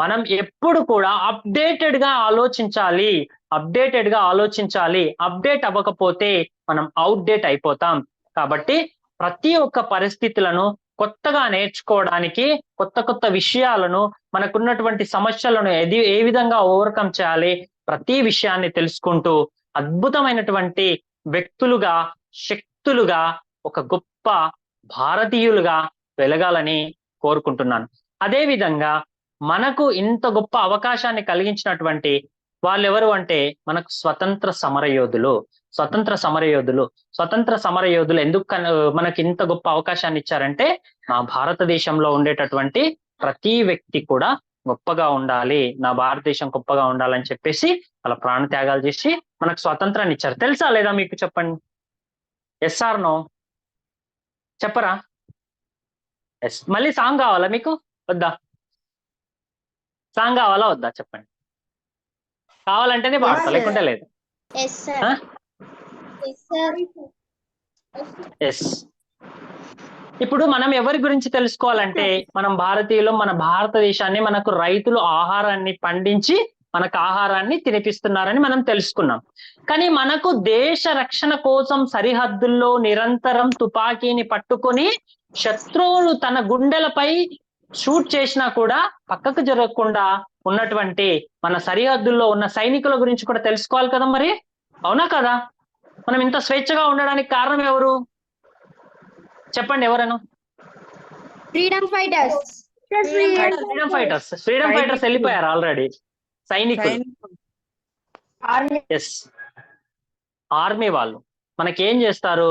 మనం ఎప్పుడు కూడా అప్డేటెడ్ గా ఆలోచించాలి. అప్డేట్ అవ్వకపోతే మనం అవుట్డేట్ అయిపోతాం. కాబట్టి ప్రతి ఒక్క పరిస్థితులను కొత్తగా నేర్చుకోవడానికి, కొత్త కొత్త విషయాలను, మనకున్నటువంటి సమస్యలను ఏ విధంగా ఓవర్కమ్ చేయాలి, ప్రతి విషయాన్ని తెలుసుకుంటూ అద్భుతమైనటువంటి వ్యక్తులుగా, శక్తులుగా, ఒక గొప్ప భారతీయులుగా వెలగాలని కోరుకుంటున్నాను. అదే విధంగా మనకు ఇంత గొప్ప అవకాశాన్ని కలిగించినటువంటి వాళ్ళెవరు అంటే మనకు స్వతంత్ర సమరయోధులు. స్వతంత్ర సమరయోధులు ఎందుకు మనకి ఇంత గొప్ప అవకాశాన్ని ఇచ్చారంటే, మా భారతదేశంలో ఉండేటటువంటి ప్రతి వ్యక్తి కూడా గొప్పగా ఉండాలి, నా భారతదేశం గొప్పగా ఉండాలని చెప్పేసి వాళ్ళ ప్రాణత్యాగాలు చేసి మనకు స్వాతంత్రాన్ని ఇచ్చారు. తెలుసా లేదా మీకు? చెప్పండి. Yes or no? చెప్పరా? ఎస్. మళ్ళీ సాంగ్ కావాలా మీకు? వద్దా? సాంగ్ కావాలా వద్దా? చెప్పండి. కావాలంటేనే పాడతా, లేకుంటే లేదు. ఎస్. ఇప్పుడు మనం ఎవరి గురించి తెలుసుకోవాలంటే, మనం భారతీయులు, మన భారతదేశాన్ని, మనకు రైతులు ఆహారాన్ని పండించి మనకు ఆహారాన్ని తినిపిస్తున్నారని మనం తెలుసుకున్నాం. కానీ మనకు దేశ రక్షణ కోసం సరిహద్దుల్లో నిరంతరం తుపాకీని పట్టుకొని శత్రువులు తన గుండెలపై షూట్ చేసినా కూడా పక్కకు జరగకుండా ఉన్నటువంటి మన సరిహద్దుల్లో ఉన్న సైనికుల గురించి కూడా తెలుసుకోవాలి కదా మరి, అవునా కదా? మనం ఇంత స్వేచ్ఛగా ఉండడానికి కారణం ఎవరు? చెప్పండి ఎవరను? Freedom fighters. ఫ్రీడమ్ ఫైటర్స్ వెళ్ళిపోయారు ఆల్రెడీ. సైనికులు. ఎస్. ఆర్మీ వాళ్ళు మనకేం చేస్తారు?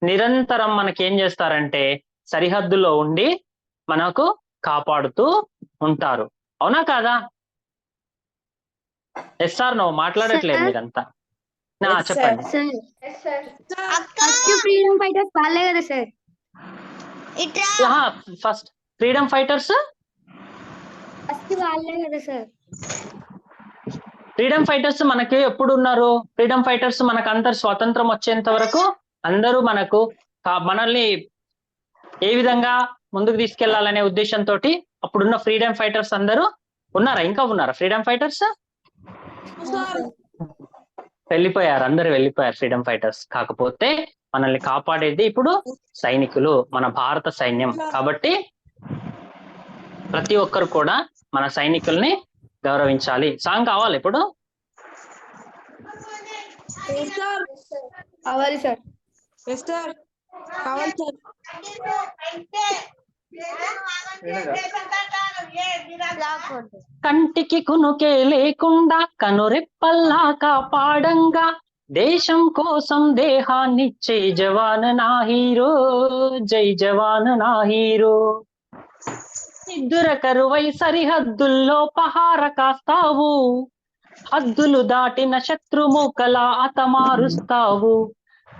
నిరంతరం మనకేం చేస్తారంటే సరిహద్దులో ఉండి మనకు కాపాడుతూ ఉంటారు, అవునా కాదా? Yes or no? మాట్లాడట్లేదు మీరంతా. చెప్పండి. ఫ్రీడమ్ ఫైటర్స్ వాళ్ళే కదా సార్? ఫస్ట్ ఫ్రీడమ్ ఫైటర్స్ వాళ్ళే కదా సార్? ఫ్రీడమ్ ఫైటర్స్ మనకి ఎప్పుడు ఉన్నారు? ఫ్రీడమ్ ఫైటర్స్ మనకు అందరు స్వాతంత్రం వచ్చేంత వరకు అందరూ మనల్ని ఏ విధంగా ముందుకు తీసుకెళ్లాలనే ఉద్దేశంతో అప్పుడున్న ఫ్రీడమ్ ఫైటర్స్ అందరూ ఉన్నారా? ఇంకా ఉన్నారా ఫ్రీడమ్ ఫైటర్స్? వెళ్ళిపోయారు, అందరు వెళ్ళిపోయారు ఫ్రీడమ్ ఫైటర్స్. కాకపోతే మనల్ని కాపాడేది ఇప్పుడు సైనికులు, మన భారత సైన్యం. కాబట్టి ప్రతి ఒక్కరు కూడా మన సైనికుల్ని గౌరవించాలి. సాంగ్ కావాలి ఇప్పుడు? కావాలి సార్. కంటికి కునుకే లేకుండా కనురెప్పల్లా కాపాడంగా దేశం కోసం దేహాన్నిచ్చే జవాన్ నా హీరో, జై జవాన్ నా హీరో. నిద్దుర కరువై సరిహద్దుల్లో పహార కాస్తావు, హద్దులు దాటిన శత్రుమూకలా అతమారుస్తావు.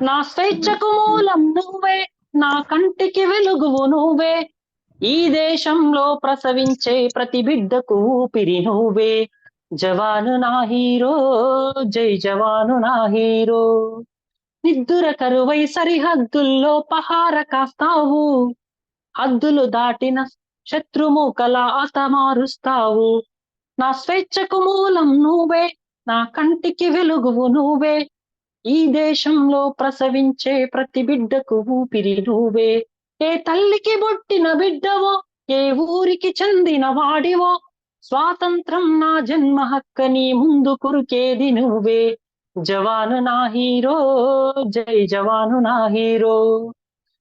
నా స్వేచ్ఛకు మూలం నువ్వే, నా కంటికి వెలుగువు నువ్వే, ఈ దేశంలో ప్రసవించే ప్రతి బిడ్డకు ఊపిరి నువ్వే. జవాను నా హీరో, జై జవాను నా హీరో. నిద్దుర కరువై సరిహద్దుల్లో పహార కాస్తావు, హద్దులు దాటిన శత్రుమూకలా అతమారుస్తావు. నా స్వేచ్ఛకు మూలం నువ్వే, నా కంటికి వెలుగువు నువ్వే, ఈ దేశంలో ప్రసవించే ప్రతి బిడ్డకు ఊపిరి నువ్వే. ఏ తల్లికి పుట్టిన బిడ్డవో, ఏ ఊరికి చెందిన వాడివో, స్వాతంత్రం నా జన్మ హక్కని ముందు కురికేది నువ్వే. జవాను నా హీరో, జై జవాను నా హీరో.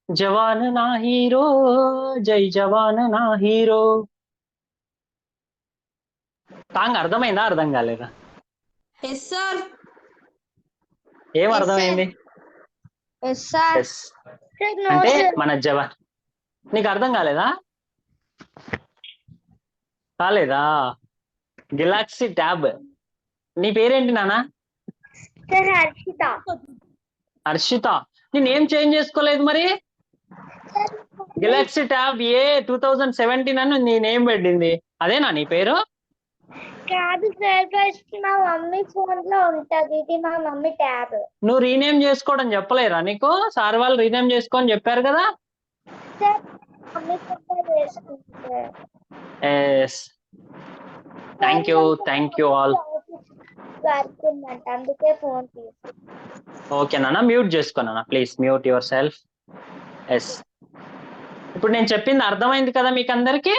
జవాను నా హీరో, జై జవాను నా హీరో. సాంగ్ అర్థమైందా? అర్థం కాలేదా? ఏం అర్థమైంది? అంటే మన జవాన్. నీకు అర్థం కాలేదా? కాలేదా? Galaxy tab. నీ పేరేంటి నాన్న? హర్షిత. నేనేం చేంజ్ చేసుకోలేదు మరి. గెలాక్సీ ట్యాబ్ ఏ 2017 అని నేనేం పెట్టింది, అదేనా నీ పేరు? కాదు సార్, ఫస్ట్ మా మమ్మీ ఫోన్ లో ఉంటది, ఇది మా మమ్మీ ట్యాబ్. నువ్వు రీనేమ్ చేసుకోవడం చెప్పలేరా నీకు? సార్ వాళ్ళు రీనేమ్ చేసుకోని చెప్పారు కదా. Thank you all. అందుకే ఫోన్ తీసి. ఓకే నాన్న, మ్యూట్ చేసుకో నాన్న, please mute yourself. Yes. ఇప్పుడు నేను చెప్పింది అర్థమైంది కదా మీకు అందరికి?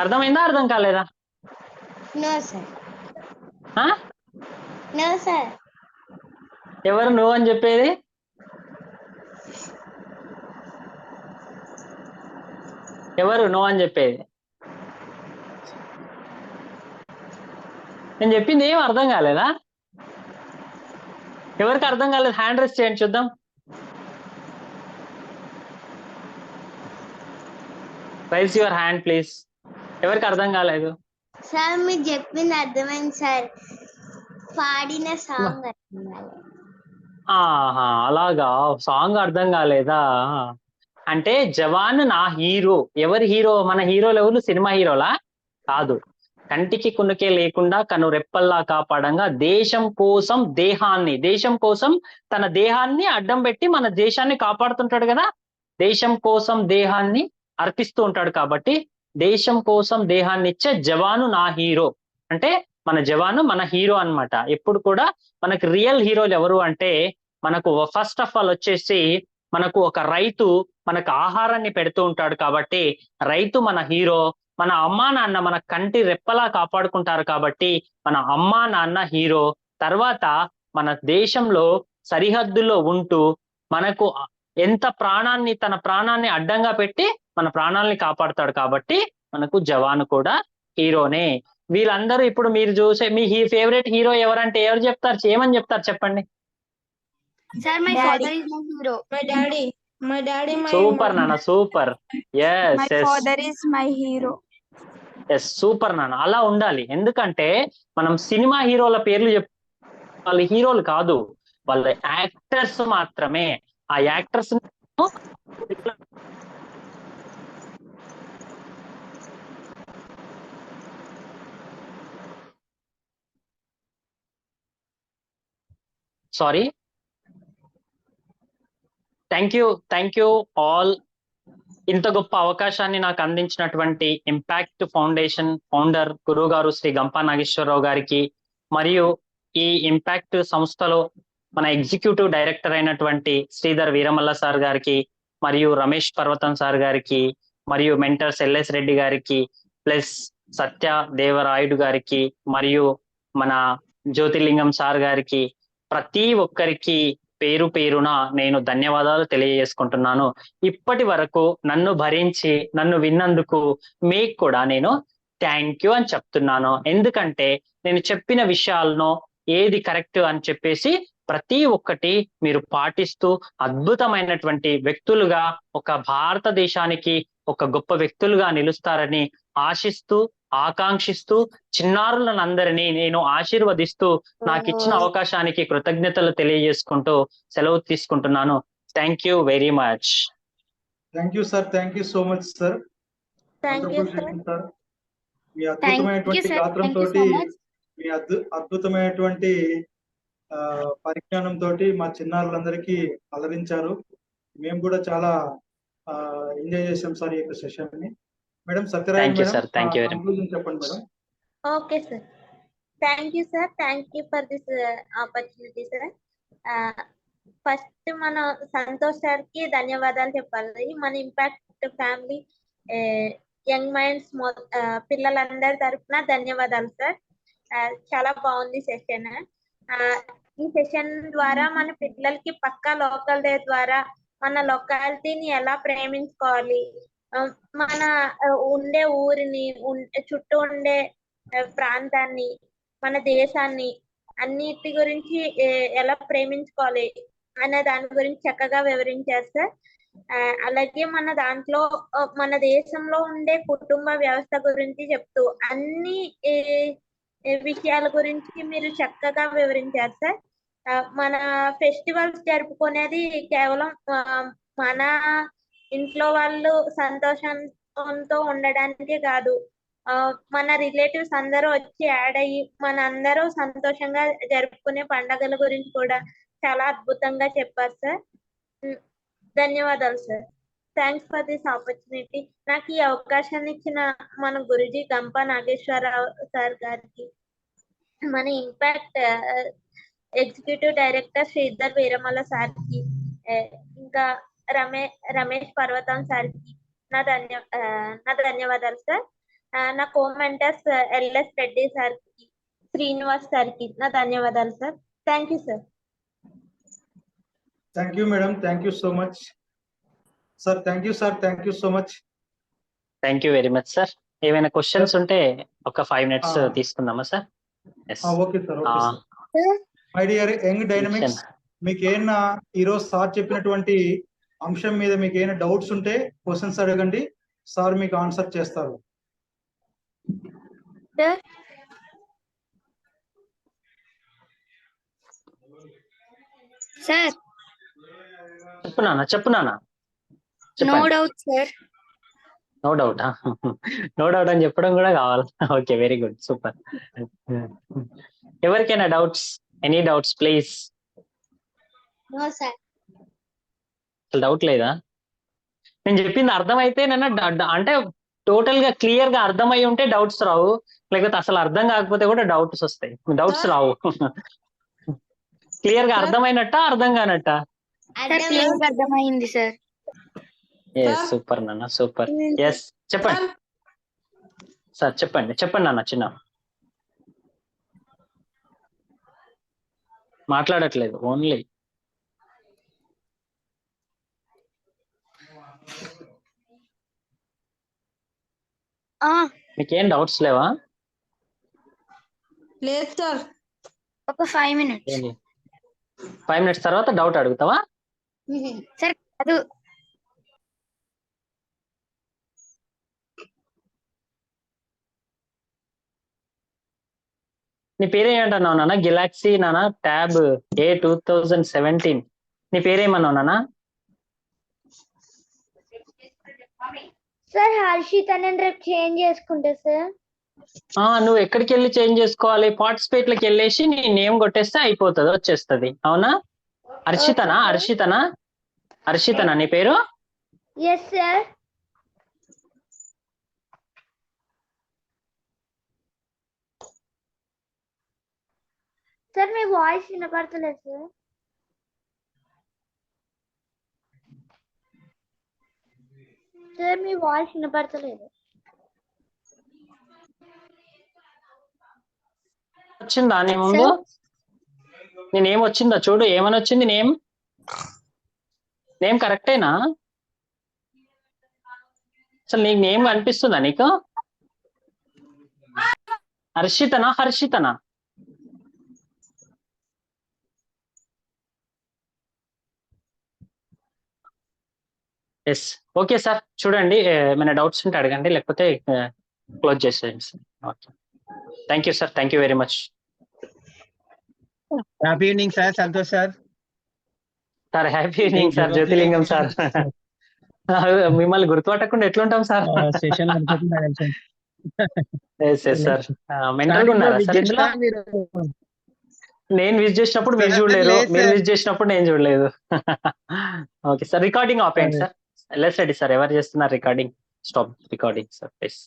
అర్థమైందా అర్థం కాలేదా? No, sir. ఆ? No, sir. ఎవరు నువ్వు అని చెప్పేది? ఎవరు నువ్వు అని చెప్పేది? నేను చెప్పింది ఏం అర్థం కాలేదా? ఎవరికి అర్థం కాలేదు హ్యాండ్ రైస్ చేయండి చూద్దాం. Rice your hand please. ఎవరికి అర్థం కాలేదు? సార్ మీరు చెప్పింది అర్థమైంది సార్. పాడిన సాంగ్ ఆహా, అలాగా. సాంగ్ అర్థం కాలేదా? అంటే జవాన్ నా హీరో. ఎవరి హీరో? మన హీరోలు ఎవరు? సినిమా హీరోలా? కాదు. కంటికి కునుకే లేకుండా కను రెప్పల్లా కాపాడంగా దేశం కోసం దేశం కోసం తన దేహాన్ని అడ్డం పెట్టి మన దేశాన్ని కాపాడుతుంటాడు కదా. దేశం కోసం దేహాన్ని అర్పిస్తూ ఉంటాడు కాబట్టి దేశం కోసం దేహాన్ని ఇచ్చే జవాను నా హీరో. అంటే మన జవాను మన హీరో అన్నమాట. ఎప్పుడు కూడా మనకి రియల్ హీరోలు ఎవరు అంటే మనకు ఫస్ట్ ఆఫ్ ఆల్ వచ్చేసి మనకు ఒక రైతు మనకు ఆహారాన్ని పెడుతూ ఉంటాడు కాబట్టి రైతు మన హీరో. మన అమ్మా నాన్న మన కంటి రెప్పలా కాపాడుకుంటారు కాబట్టి మన అమ్మా నాన్న హీరో. తర్వాత మన దేశంలో సరిహద్దుల్లో ఉంటూ మనకు ఎంత ప్రాణాన్ని తన ప్రాణాన్ని అడ్డంగా పెట్టి మన ప్రాణాలని కాపాడుతాడు కాబట్టి మనకు జవాను కూడా హీరోనే. వీళ్ళందరూ ఇప్పుడు మీరు చూసే మీ ఫేవరెట్ హీరో ఎవరంటే ఎవరు చెప్తారు? ఏమని చెప్తారు చెప్పండి? Sir my Daddy. Father is my hero. My daddy, super నాన్న, super. Yes My yes father is my hero. Yes, super నాన్న. అలా ఉండాలి. ఎందుకంటే మనం సినిమా హీరోల పేర్లు వాళ్ళ హీరోలు కాదు, వాళ్ళ యాక్టర్స్ మాత్రమే. ఆ actors sorry. Thank you all. ఇంత గొప్ప అవకాశాన్ని నాకు అందించినటువంటి ఇంపాక్ట్ ఫౌండేషన్ ఫౌండర్ గురువు గారు శ్రీ గంపా నాగేశ్వరరావు గారికి, మరియు ఈ ఇంపాక్ట్ సంస్థలో మన ఎగ్జిక్యూటివ్ డైరెక్టర్ అయినటువంటి శ్రీధర్ వీరమల్ల సార్ గారికి, మరియు రమేష్ పర్వతం సార్ గారికి, మరియు మెంటర్స్ ఎల్ఎస్ రెడ్డి గారికి, ప్లస్ సత్య దేవరాయుడు గారికి, మరియు మన జ్యోతిర్లింగం సార్ గారికి, ప్రతి ఒక్కరికి పేరు పేరున నేను ధన్యవాదాలు తెలియజేసుకుంటున్నాను. ఇప్పటి వరకు నన్ను భరించి నన్ను విన్నందుకు మీకు కూడా నేను థ్యాంక్ యూ అని చెప్తున్నాను. ఎందుకంటే నేను చెప్పిన విషయాలను ఏది కరెక్ట్ అని చెప్పేసి ప్రతి ఒక్కటి మీరు పాటిస్తూ అద్భుతమైనటువంటి వ్యక్తులుగా ఒక భారతదేశానికి ఒక గొప్ప వ్యక్తులుగా నిలుస్తారని ఆశిస్తూ ఆకాంక్షిస్తూ చిన్నారులందరినీ నేను ఆశీర్వదిస్తూ నాకు ఇచ్చిన అవకాశానికి కృతజ్ఞతలు తెలియజేసుకుంటూ సెలవు తీసుకుంటున్నాను. Thank you very much. Thank you sir. Thank you so much sir. Thank you, sir. మీ అద్భుతమైనటువంటి గాత్రంతో మీ అద్భుతమైనటువంటి పరిజ్ఞానంతో మా చిన్నారులందరికీ అలరించారు. మేము కూడా చాలా ఎంజాయ్ చేసాం సార్ ఈ యొక్క సెషన్ ని. Madam Satyanarayana thank you sir. Thank you very much. చెప్పండి madam. Okay, sir. Thank you, sir. Thank you for this opportunity, sir. First మన సంతోష్ సార్ కి ధన్యవాదాలు చెప్పాలి. మన ఇంపాక్ట్ ఫ్యామిలీ యంగ్ మైండ్స్ పిల్లలందరి తరఫున ధన్యవాదాలు సార్. చాలా బాగుంది సెషన్. ఈ సెషన్ ద్వారా మన పిల్లలకి పక్కా లోకల్ డే ద్వారా మన లొకాలిటీని ఎలా ప్రేమించుకోవాలి, మన ఉండే ఊరిని చుట్టూ ఉండే ప్రాంతాన్ని మన దేశాన్ని అన్నిటి గురించి ఎలా ప్రేమించుకోవాలి అనే దాని గురించి చక్కగా వివరించారు సార్. అలాగే మన దాంట్లో మన దేశంలో ఉండే కుటుంబ వ్యవస్థ గురించి చెప్తూ అన్ని విషయాల గురించి మీరు చక్కగా వివరించారు సార్. మన ఫెస్టివల్స్ జరుపుకునేది కేవలం మన ఇంట్లో వాళ్ళు సంతోషంతో ఉండడానికే కాదు, మన రిలేటివ్స్ అందరూ వచ్చి యాడ్ అయ్యి మన అందరూ సంతోషంగా జరుపుకునే పండుగల గురించి కూడా చాలా అద్భుతంగా చెప్పారు సార్. ధన్యవాదాలు sir. Thanks for this opportunity. నాకు ఈ అవకాశాన్ని ఇచ్చిన మన గురుజీ గంపా నాగేశ్వరరావు సార్ గారికి, మన impact executive director Sridhar Veeramalla సార్కి, ఇంకా రమేష్ పర్వతం సార్కి, నా ధన్యవాదాలు సార్. నా కో-మెంటర్స్ ఎల్ఎస్ రెడ్డి సార్కి, శ్రీనివాస్ సార్కి నా ధన్యవాదాలు sir. Thank you sir. Thank you madam, thank you so much sir. Thank you sir, thank you so much. Thank you very much sir. ఏమైనా క్వశ్చన్స్ ఉంటే ఒక 5 minutes Ah. తీసుకుందామా sir? Okay sir, okay sir. My dear young dynamics, మీకు ఏమైనా ఈరోజు sir చెప్పినటువంటి అంశం మీద మీకు ఏమైనా డౌట్స్ ఉంటే క్వశ్చన్స్ అడగండి, సార్ మీకు ఆన్సర్ చేస్తారు. సార్ సార్ చెప్పు నాన్న. No doubt sir. No doubt no doubt అని చెప్పడం కూడా కావాలి. Okay, very good, super. ఎవరికైనా doubts? Any doubts please? No sir. Doubt లేదా? నేను చెప్పింది అర్థమైతే అంటే టోటల్ గా క్లియర్ గా అర్థమై ఉంటే డౌట్స్ రావు, లేకపోతే అసలు అర్థం కాకపోతే కూడా డౌట్స్ వస్తాయి. డౌట్స్ రావు. క్లియర్ గా అర్థమైనట్టా, అర్థం కానట్టా? అర్థమైంది సార్. సూపర్ నాన్న, సూపర్. ఎస్, చెప్పండి సార్, చెప్పండి నాన్న. చిన్న మాట్లాడట్లేదు, ఓన్లీ మీకేం డౌట్స్ లేవా? లేదు సార్. ఒక 5 minutes 5 minutes తర్వాత డౌట్ అడుగుతావా? సార్ కాదు, నీ పేరేమంటున్నావు నాన్న? గెలాక్సీ నాన్న, ట్యాబ్ ఏ 2017. నీ పేరేమన్నావు నాన్న? సార్ హర్షిత్ అని రేపు చేంజ్ చేసుకుంటా సార్. నువ్వు ఎక్కడికి వెళ్ళి చేంజ్ చేసుకోవాలి? పార్టిసిపేట్ లకి వెళ్ళేసి నీ నేమ్ కొట్టేస్తే అయిపోతుంది, వచ్చేస్తుంది. అవునా? హర్షితనా నీ పేరు? Yes sir. సార్ మీ వాయిస్ వినపడతలేదు సార్. సార్ మీ వాయిస్ వినపడతలేదు. వచ్చిందా నీ ముందు? నీ నేమ్ వచ్చిందా? చూడు, ఏమని వచ్చింది నేమ్? నేమ్ కరెక్టేనా? అసలు నీకు నేమ్ అనిపిస్తుందా నీకు? హర్షితనా? Yes, okay sir. చూడండి, ఏమైనా డౌట్స్ ఉంటే అడగండి, లేకపోతే క్లోజ్ చేసేయండి sir. Okay, thank you sir, thank you very much. Happy evening sir, Santosh sir. Sir happy evening sir, Jyothilingam sir. మిమ్మల్ని గుర్తుపట్టకుండా ఎట్లుంటాం సార్? సెషన్ సార్, మెంటల్ ఉన్నారా సార్ ఇందులో? నేను విజిట్ చేసినప్పుడు మీరు చూడలేదు, మీరు విజిట్ చేసినప్పుడు నేను చూడలేదు. ఓకే సార్, రికార్డింగ్ ఆపేయండి సార్. లెస్ రెడీ సార్, ఎవరు చేస్తున్నారు recording? Stop recording sir please.